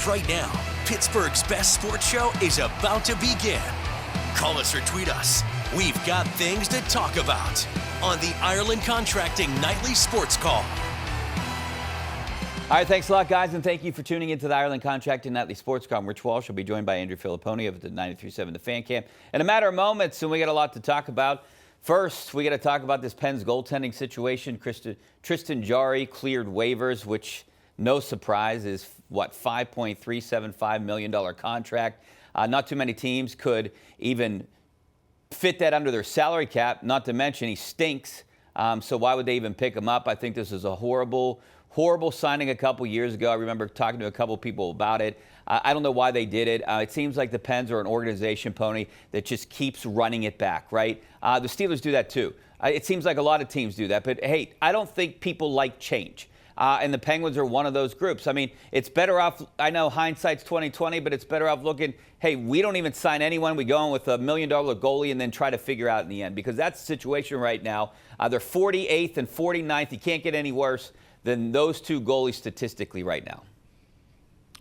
Right now, Pittsburgh's best sports show is about to begin. Call us or tweet us. We've got things to talk about on the Ireland Contracting Nightly Sports Call. All right, thanks a lot, guys, and thank you for tuning into the Ireland Contracting Nightly Sports Call. I'm Rich Walsh. I'll be joined by Andrew Fillipponi of the 93.7 The Fan Cam. In a matter of moments, and we got a lot to talk about. First, we got to talk about this Pens goaltending situation. Tristan Jarry cleared waivers, which, no surprise, is, $5.375 million contract. Not too many teams could even fit that under their salary cap, not to mention he stinks. So why would they even pick him up? I think this is a horrible signing a couple years ago. I remember talking to a couple people about it. I don't know why they did it. It seems like the Pens are an organization, Pony, that just keeps running it back, right? The Steelers do that too. It seems like a lot of teams do that. But, hey, I don't think people like change. And the Penguins are one of those groups. I mean, it's better off, I know hindsight's 20/20, but it's better off looking, hey, we don't even sign anyone. We go in with $1 million goalie and then try to figure out in the end. Because that's the situation right now. They're 48th and 49th. You can't get any worse than those two goalies statistically right now.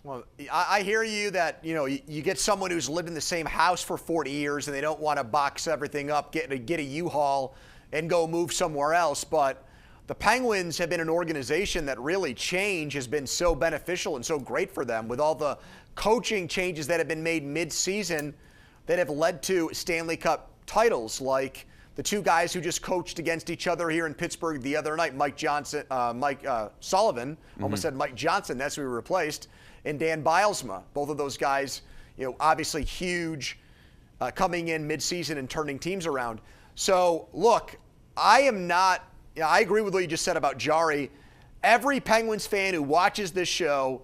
Well, I hear you that, you get someone who's lived in the same house for 40 years and they don't want to box everything up, get a U-Haul and go move somewhere else. But the Penguins have been an organization that really change has been so beneficial and so great for them with all the coaching changes that have been made mid-season that have led to Stanley Cup titles, like the two guys who just coached against each other here in Pittsburgh the other night, Mike Sullivan, almost said Mike Johnson, that's who we replaced, and Dan Bylsma. Both of those guys, obviously huge coming in mid-season and turning teams around. So, look, I agree with what you just said about Jarry. Every Penguins fan who watches this show,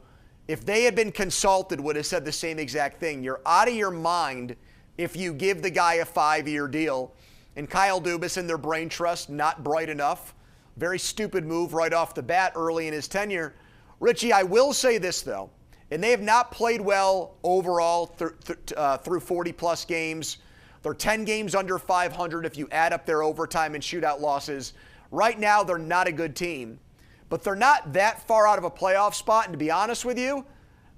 if they had been consulted, would have said the same exact thing. You're out of your mind if you give the guy a 5-year deal. And Kyle Dubas and their brain trust, not bright enough. Very stupid move right off the bat early in his tenure. Richie, I will say this, though. And they have not played well overall through 40-plus games. They're 10 games under 500 if you add up their overtime and shootout losses. Right now, they're not a good team. But they're not that far out of a playoff spot. And to be honest with you,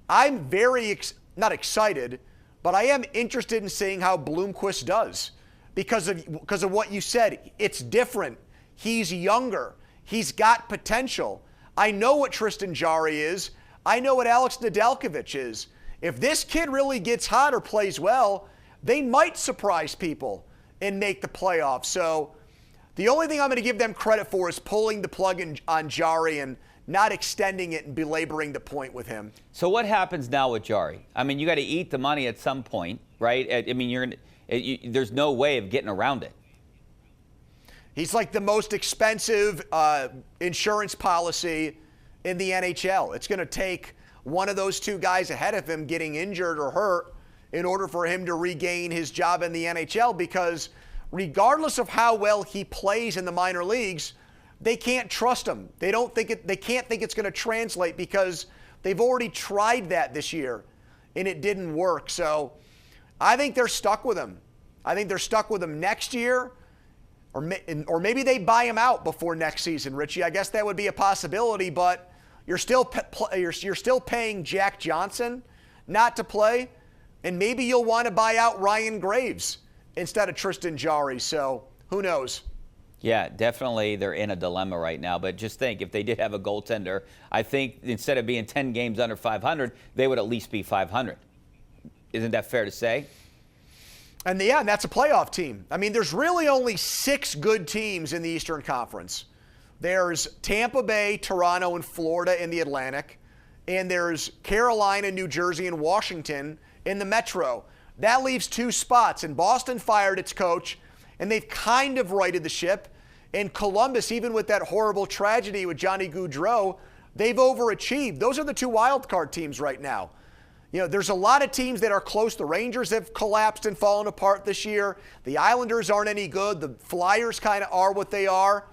I'm very, not excited, but I am interested in seeing how Bloomquist does. Because of what you said. It's different. He's younger. He's got potential. I know what Tristan Jarry is. I know what Alex Nedeljkovic is. If this kid really gets hot or plays well, they might surprise people and make the playoffs. So the only thing I'm going to give them credit for is pulling the plug on Jarry and not extending it and belaboring the point with him. So what happens now with Jarry? I mean, you got to eat the money at some point, right? I mean, there's no way of getting around it. He's like the most expensive insurance policy in the NHL. It's going to take one of those two guys ahead of him getting injured or hurt in order for him to regain his job in the NHL, because regardless of how well he plays in the minor leagues, they can't trust him. They can't think it's going to translate because they've already tried that this year and it didn't work. So I think they're stuck with him. I think they're stuck with him next year, or maybe they buy him out before next season, Richie. I guess that would be a possibility, but you're still paying Jack Johnson not to play, and maybe you'll want to buy out Ryan Graves instead of Tristan Jarry. So who knows? Yeah, definitely they're in a dilemma right now. But just think, if they did have a goaltender, I think instead of being 10 games under 500, they would at least be 500. Isn't that fair to say? And that's a playoff team. I mean, there's really only 6 good teams in the Eastern Conference. There's Tampa Bay, Toronto, and Florida in the Atlantic. And there's Carolina, New Jersey, and Washington in the Metro. That leaves 2 spots. And Boston fired its coach, and they've kind of righted the ship. And Columbus, even with that horrible tragedy with Johnny Gaudreau, they've overachieved. Those are the 2 wild card teams right now. There's a lot of teams that are close. The Rangers have collapsed and fallen apart this year. The Islanders aren't any good. The Flyers kind of are what they are.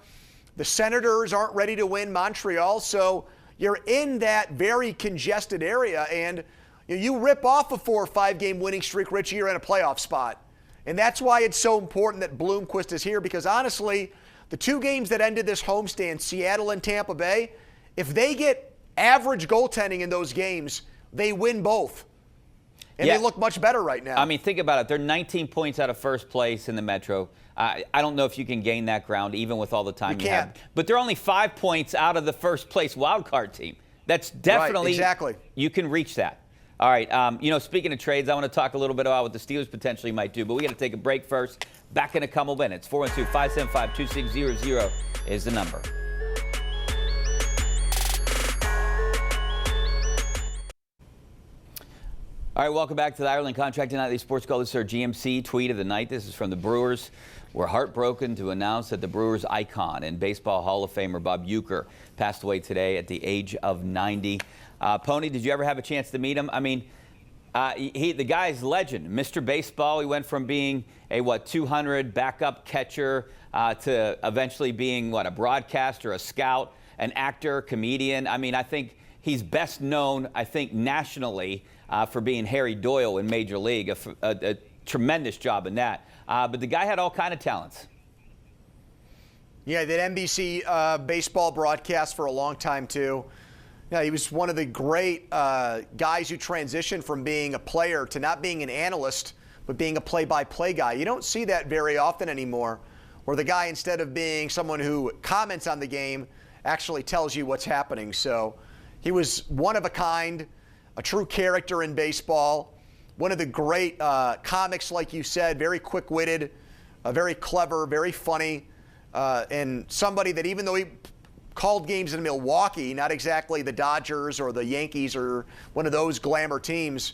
The Senators aren't ready to win Montreal. So you're in that very congested area, and you rip off a 4 or 5 game winning streak, Richie, you're in a playoff spot. And that's why it's so important that Bloomquist is here, because honestly, the 2 games that ended this homestand, Seattle and Tampa Bay, if they get average goaltending in those games, they win both. And Yeah. they look much better right now. I mean, think about it. They're 19 points out of first place in the Metro. I don't know if you can gain that ground even with all the time you have. But they're only 5 points out of the first place wildcard team. That's definitely, right, exactly. You can reach that. All right, speaking of trades, I want to talk a little bit about what the Steelers potentially might do, but we got to take a break first. Back in a couple minutes. 412-575-2600 is the number. All right, welcome back to the Ireland Contracting Nightly Sports Call. This is our GMC tweet of the night. This is from the Brewers. We're heartbroken to announce that the Brewers icon and Baseball Hall of Famer Bob Uecker passed away today at the age of 90. Pony, did you ever have a chance to meet him? I mean, the guy's legend, Mr. Baseball. He went from being a 200 backup catcher to eventually being a broadcaster, a scout, an actor, comedian. I mean, I think he's best known, nationally for being Harry Doyle in Major League. A tremendous job in that. But the guy had all kind of talents. Yeah, he did NBC baseball broadcast for a long time, too. Yeah, he was one of the great guys who transitioned from being a player to not being an analyst, but being a play-by-play guy. You don't see that very often anymore, where the guy, instead of being someone who comments on the game, actually tells you what's happening. So he was one of a kind, a true character in baseball, one of the great comics, like you said, very quick-witted, very clever, very funny, and somebody that even though he called games in Milwaukee, not exactly the Dodgers or the Yankees or one of those glamour teams,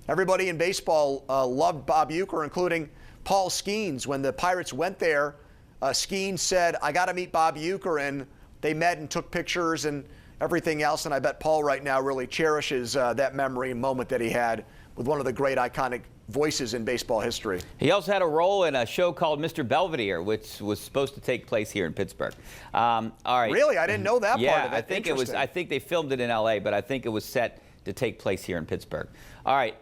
everybody in baseball loved Bob Uecker, including Paul Skeens. When the Pirates went there, Skeens said, "I got to meet Bob Uecker," and they met and took pictures and everything else. And I bet Paul right now really cherishes that memory and moment that he had with one of the great iconic voices in baseball history. He also had a role in a show called Mr. Belvedere, which was supposed to take place here in Pittsburgh. All right. Really? I didn't know that part of it. I think it was. I think they filmed it in L.A., but I think it was set to take place here in Pittsburgh. All right.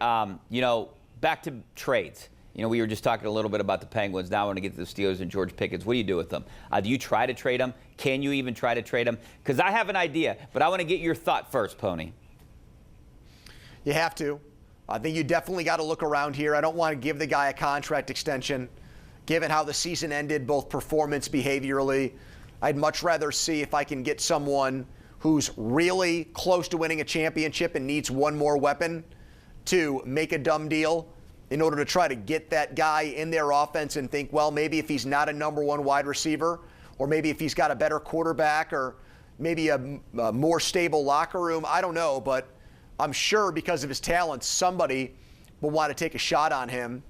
Back to trades. We were just talking a little bit about the Penguins. Now I want to get to the Steelers and George Pickens. What do you do with them? Do you try to trade them? Can you even try to trade them? Because I have an idea, but I want to get your thought first, Pony. You have to. I think you definitely got to look around here. I don't want to give the guy a contract extension, given how the season ended, both performance, behaviorally. I'd much rather see if I can get someone who's really close to winning a championship and needs one more weapon to make a dumb deal in order to try to get that guy in their offense and think, well, maybe if he's not a number one wide receiver, or maybe if he's got a better quarterback, or maybe a more stable locker room. I don't know, but I'm sure because of his talents, somebody will want to take a shot on him.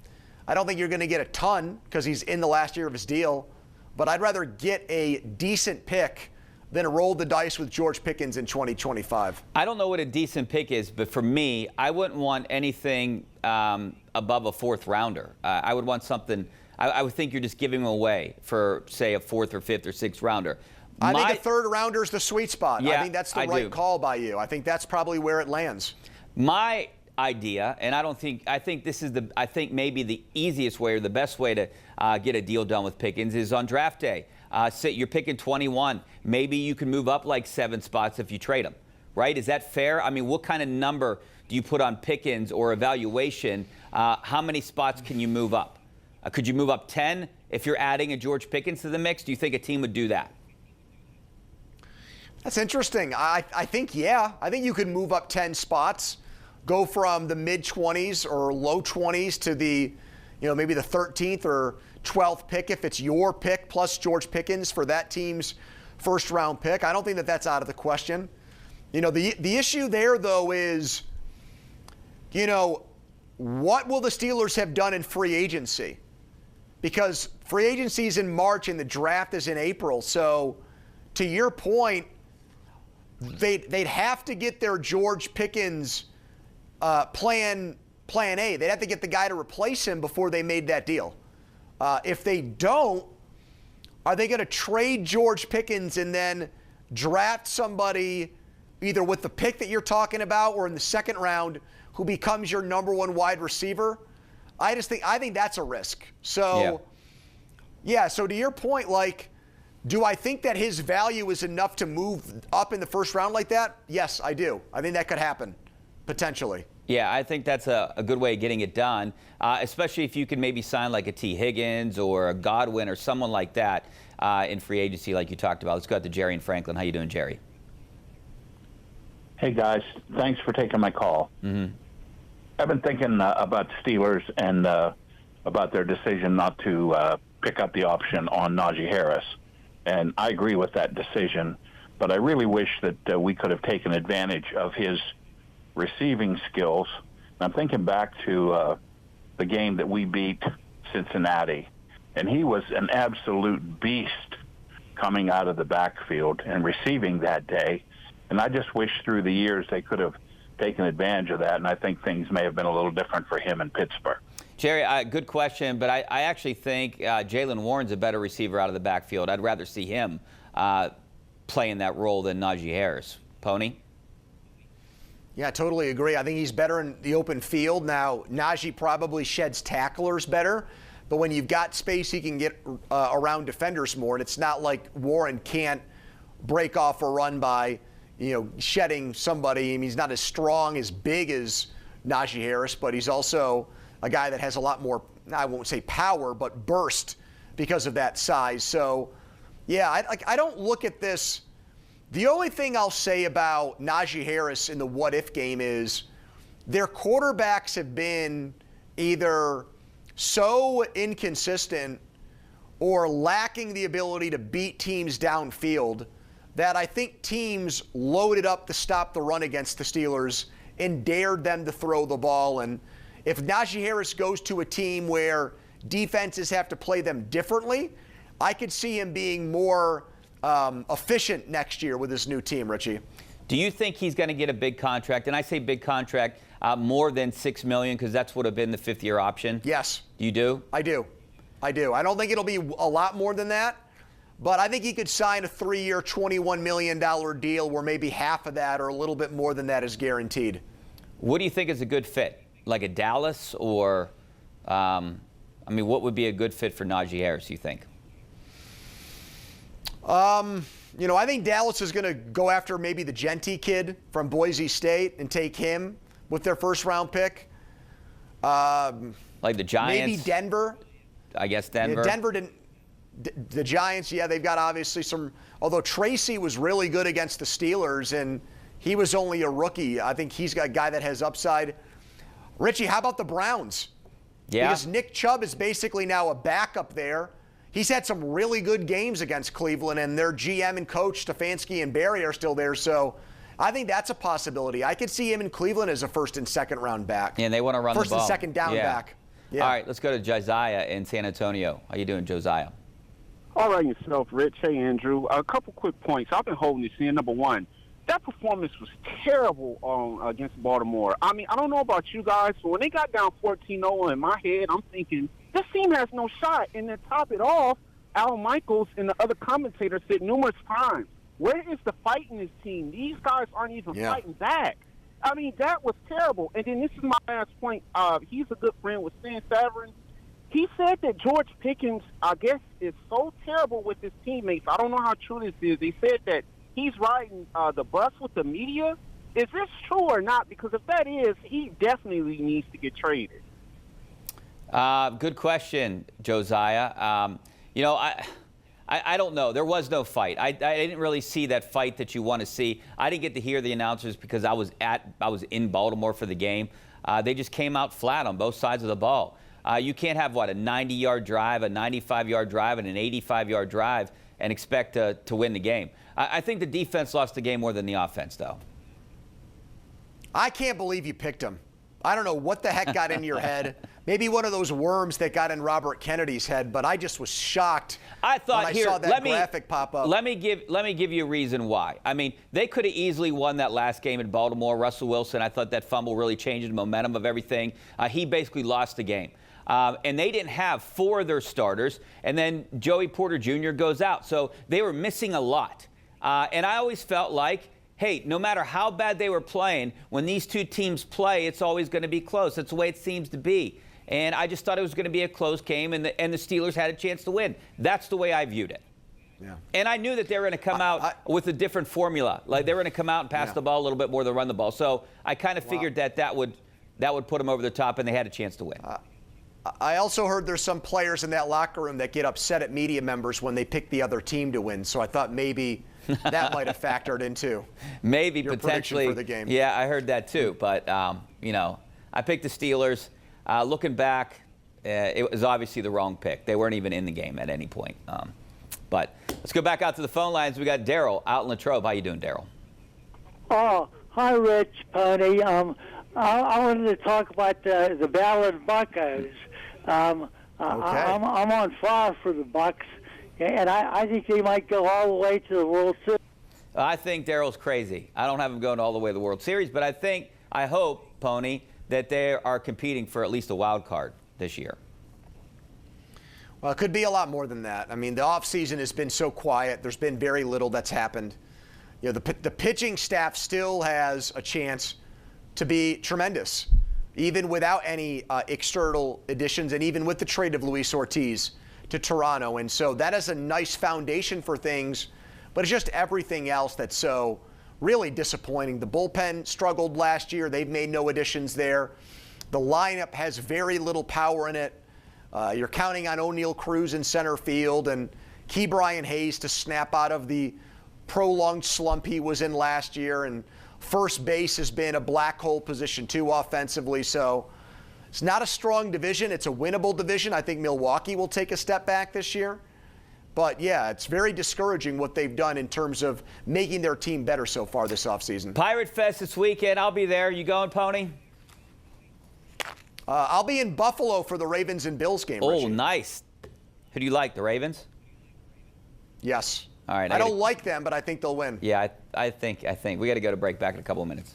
I don't think you're going to get a ton because he's in the last year of his deal, but I'd rather get a decent pick than roll the dice with George Pickens in 2025. I don't know what a decent pick is, but for me, I wouldn't want anything above a fourth rounder. I would want something, I would think you're just giving him away for, say, a fourth or fifth or sixth rounder. I think a third rounder is the sweet spot. Yeah, I think that's the right call by you. I think that's probably where it lands. My idea, and I think maybe the easiest way or the best way to get a deal done with Pickens is on draft day. Say you're picking 21. Maybe you can move up like 7 spots if you trade him, right? Is that fair? I mean, what kind of number do you put on Pickens or evaluation? How many spots can you move up? Could you move up 10 if you're adding a George Pickens to the mix? Do you think a team would do that? That's interesting. I think, yeah. I think you could move up 10 spots, go from the mid-20s or low 20s to the, maybe the 13th or 12th pick if it's your pick plus George Pickens for that team's first-round pick. I don't think that that's out of the question. The issue there, though, is, what will the Steelers have done in free agency? Because free agency is in March and the draft is in April. So, to your point, they'd have to get their George Pickens plan A. They'd have to get the guy to replace him before they made that deal. If they don't, are they going to trade George Pickens and then draft somebody either with the pick that you're talking about or in the second round who becomes your number one wide receiver? I think that's a risk. So, yeah, so to your point, do I think that his value is enough to move up in the first round like that? Yes, I do. I think that could happen. potentially. Yeah, I think that's a good way of getting it done, especially if you can maybe sign like a T. Higgins or a Godwin or someone like that in free agency like you talked about. Let's go out to Jerry in Franklin. How you doing, Jerry? Hey, guys. Thanks for taking my call. Mm-hmm. I've been thinking about Steelers and about their decision not to pick up the option on Naji Harris. And I agree with that decision, but I really wish that we could have taken advantage of his receiving skills. And I'm thinking back to the game that we beat Cincinnati, and he was an absolute beast coming out of the backfield and receiving that day. And I just wish through the years they could have taken advantage of that, and I think things may have been a little different for him in Pittsburgh. Jerry, good question, but I actually think Jaylen Warren's a better receiver out of the backfield. I'd rather see him playing that role than Naji Harris. Pony? Yeah, I totally agree. I think he's better in the open field. Now, Naji probably sheds tacklers better, but when you've got space, he can get around defenders more, and it's not like Warren can't break off a run by shedding somebody. I mean, he's not as strong, as big as Naji Harris, but he's also a guy that has a lot more, I won't say power, but burst because of that size. So, yeah, I don't look at this. The only thing I'll say about Naji Harris in the what-if game is their quarterbacks have been either so inconsistent or lacking the ability to beat teams downfield that I think teams loaded up to stop the run against the Steelers and dared them to throw the ball. And if Naji Harris goes to a team where defenses have to play them differently, I could see him being more efficient next year with his new team, Richie. Do you think he's going to get a big contract? And I say big contract, more than $6 million, because that's would have been the fifth-year option. Yes. You do? I do. I don't think it'll be a lot more than that. But I think he could sign a 3-year, $21 million deal where maybe half of that or a little bit more than that is guaranteed. What do you think is a good fit? Like a Dallas or, what would be a good fit for Naji Harris, you think? I think Dallas is going to go after maybe the Genty kid from Boise State and take him with their first-round pick. Like the Giants? Maybe Denver. I guess Denver. Yeah, Denver didn't. The Giants, yeah, they've got obviously some. Although Tracy was really good against the Steelers, and he was only a rookie. I think he's got a guy that has upside. Richie, how about the Browns? Yeah. Because Nick Chubb is basically now a backup there. He's had some really good games against Cleveland, and their GM and coach, Stefanski and Barry, are still there. So I think that's a possibility. I could see him in Cleveland as a first and second round back. Yeah, and they want to run the ball. First and second down back. Yeah. All right, let's go to Josiah in San Antonio. How you doing, Josiah? All right, yourself, Rich. Hey, Andrew. A couple quick points. I've been holding this in. Number one, that performance was terrible against Baltimore. I don't know about you guys, but when they got down 14-0 in my head, I'm thinking, this team has no shot. And then top it off, Al Michaels and the other commentators said numerous times, where is the fight in this team? These guys aren't even fighting back. That was terrible. And then this is my last point. He's a good friend with Stan Savran. He said that George Pickens, I guess, is so terrible with his teammates. I don't know how true this is. He said that he's riding the bus with the media. Is this true or not? Because if that is, he definitely needs to get traded. Good question, Josiah. I don't know. There was no fight. I didn't really see that fight that you want to see. I didn't get to hear the announcers because I was in Baltimore for the game. They just came out flat on both sides of the ball. You can't have, a 90-yard drive, a 95-yard drive, and an 85-yard drive and expect to win the game. I think the defense lost the game more than the offense, though. I can't believe you picked him. I don't know what the heck got in your head. Maybe one of those worms that got in Robert Kennedy's head, but I just was shocked when I saw that graphic pop up. Let me give you a reason why. They could have easily won that last game in Baltimore. Russell Wilson, I thought that fumble really changed the momentum of everything. He basically lost the game. And they didn't have 4 of their starters, and then Joey Porter Jr. goes out. So they were missing a lot. And I always felt like, hey, no matter how bad they were playing, when these two teams play, it's always going to be close. That's the way it seems to be. And I just thought it was going to be a close game, and the Steelers had a chance to win. That's the way I viewed it. Yeah. And I knew that they were going to come out with a different formula. Like they were going to come out and pass the ball a little bit more than run the ball. So I kind of figured that would put them over the top, and they had a chance to win. I also heard there's some players in that locker room that get upset at media members when they pick the other team to win. So I thought maybe that might have factored into maybe your potentially prediction for the game. Yeah, I heard that too. But you know, I picked the Steelers. Looking back, it was obviously the wrong pick. They weren't even in the game at any point. But let's go back out to the phone lines. We got Daryl out in Latrobe. How you doing, Daryl? Oh, hi, Rich, Pony. I wanted to talk about the Ballard Buckeyes. I'm on fire for the Bucks, and I think they might go all the way to the World Series. I think Daryl's crazy. I don't have him going all the way to the World Series, but I hope, Pony, that they are competing for at least a wild card this year. Well, it could be a lot more than that. I mean, the offseason has been so quiet. There's been very little that's happened. You know, the pitching staff still has a chance to be tremendous, even without any external additions, and even with the trade of Luis Ortiz to Toronto. And so that is a nice foundation for things, but it's just everything else that's so really disappointing. The bullpen struggled last year. They've made no additions there. The lineup has very little power in it. You're counting on O'Neal Cruz in center field and Ke'Bryan Hayes to snap out of the prolonged slump he was in last year. And first base has been a black hole position too offensively. So it's not a strong division. It's a winnable division. I think Milwaukee will take a step back this year. But, yeah, it's very discouraging what they've done in terms of making their team better so far this offseason. Pirate Fest this weekend. I'll be there. You going, Pony? I'll be in Buffalo for the Ravens and Bills game. Oh, Richie. nice. Who do you like, the Ravens? Yes. All right. I don't like them, but I think they'll win. Yeah, I think. We got to go to break. Back in a couple of minutes.